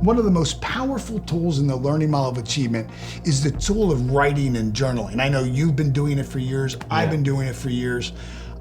one of the most powerful tools in the learning model of achievement is the tool of writing and journaling. I know you've been doing it for years. I've been doing it for years.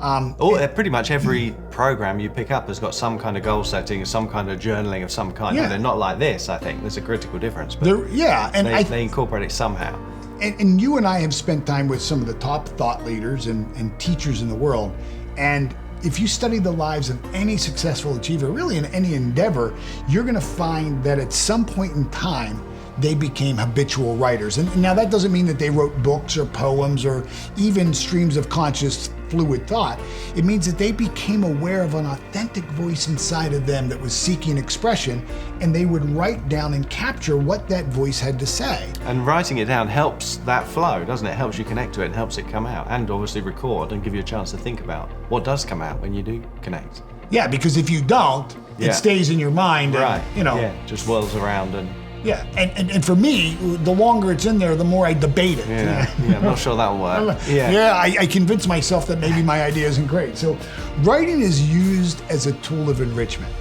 Pretty much every program you pick up has got some kind of goal setting, some kind of journaling of some kind. Yeah. They're not like this, I think. There's a critical difference. But they incorporate it somehow. And you and I have spent time with some of the top thought leaders and teachers in the world. And if you study the lives of any successful achiever, really in any endeavor, you're going to find that at some point in time, they became habitual writers. And now that doesn't mean that they wrote books or poems or even streams of conscious fluid thought. It means that they became aware of an authentic voice inside of them that was seeking expression, and they would write down and capture what that voice had to say. And writing it down helps that flow, doesn't it? Helps you connect to it and helps it come out, and obviously record and give you a chance to think about what does come out when you do connect. Yeah, because if you don't, it stays in your mind. Right. And, just whirls around and. Yeah, and for me, the longer it's in there, the more I debate it. Yeah, I'm not sure that'll work. I convince myself that maybe my idea isn't great. So writing is used as a tool of enrichment.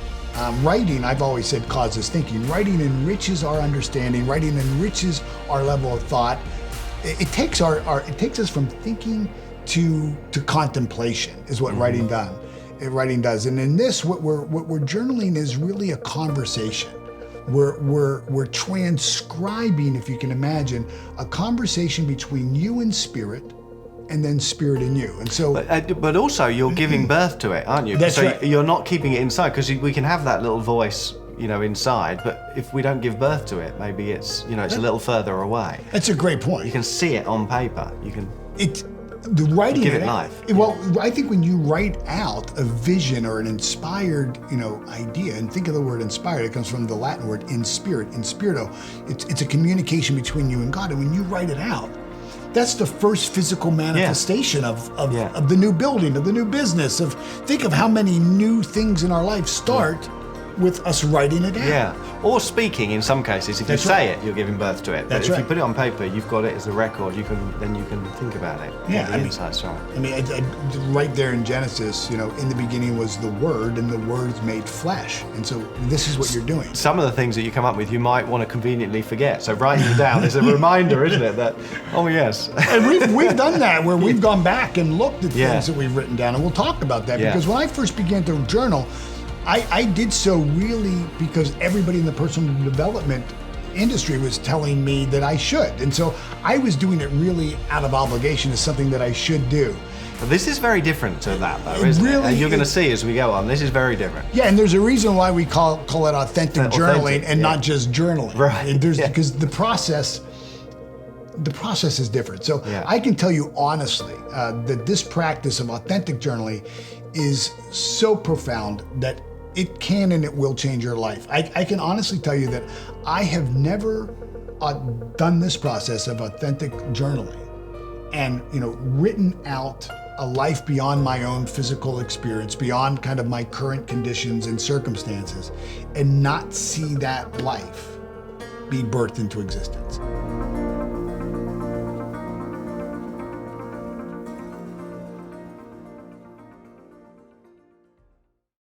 Writing, I've always said, causes thinking. Writing enriches our understanding. Writing enriches our level of thought. It takes us from thinking to contemplation is what writing does. And in this, what we're journaling is really a conversation. We're transcribing, if you can imagine, a conversation between you and spirit, and then spirit and you. And so, but also you're giving birth to it, aren't you? That's so right. You're not keeping it inside, because we can have that little voice, inside. But if we don't give birth to it, maybe it's a little further away. That's a great point. You can see it on paper. You can. The writing give it life. Well, I think when you write out a vision or an inspired, idea, and think of the word inspired, it comes from the Latin word in spirit, in spirito. It's a communication between you and God. And when you write it out, that's the first physical manifestation of the new building, of the new business. Think of how many new things in our life start with us writing it down. Yeah, or speaking in some cases. If you say it, you're giving birth to it. But if you put it on paper, you've got it as a record. You can think about it. Yeah, the insights from it. I mean, right there in Genesis, in the beginning was the Word, and the Word's made flesh. And so this is what you're doing. Some of the things that you come up with, you might want to conveniently forget. So writing them down is a reminder, isn't it? That yes. And we've done that where we've gone back and looked at things that we've written down, and we'll talk about that because when I first began to journal, I did so really because everybody in the personal development industry was telling me that I should. And so I was doing it really out of obligation as something that I should do. But this is very different to that, though, isn't it? And you're going to see as we go on, this is very different. Yeah, and there's a reason why we call it authentic journaling and not just journaling. Right. Because the process is different. So I can tell you honestly that this practice of authentic journaling is so profound that it can and it will change your life. I can honestly tell you that I have never done this process of authentic journaling and written out a life beyond my own physical experience, beyond kind of my current conditions and circumstances, and not see that life be birthed into existence.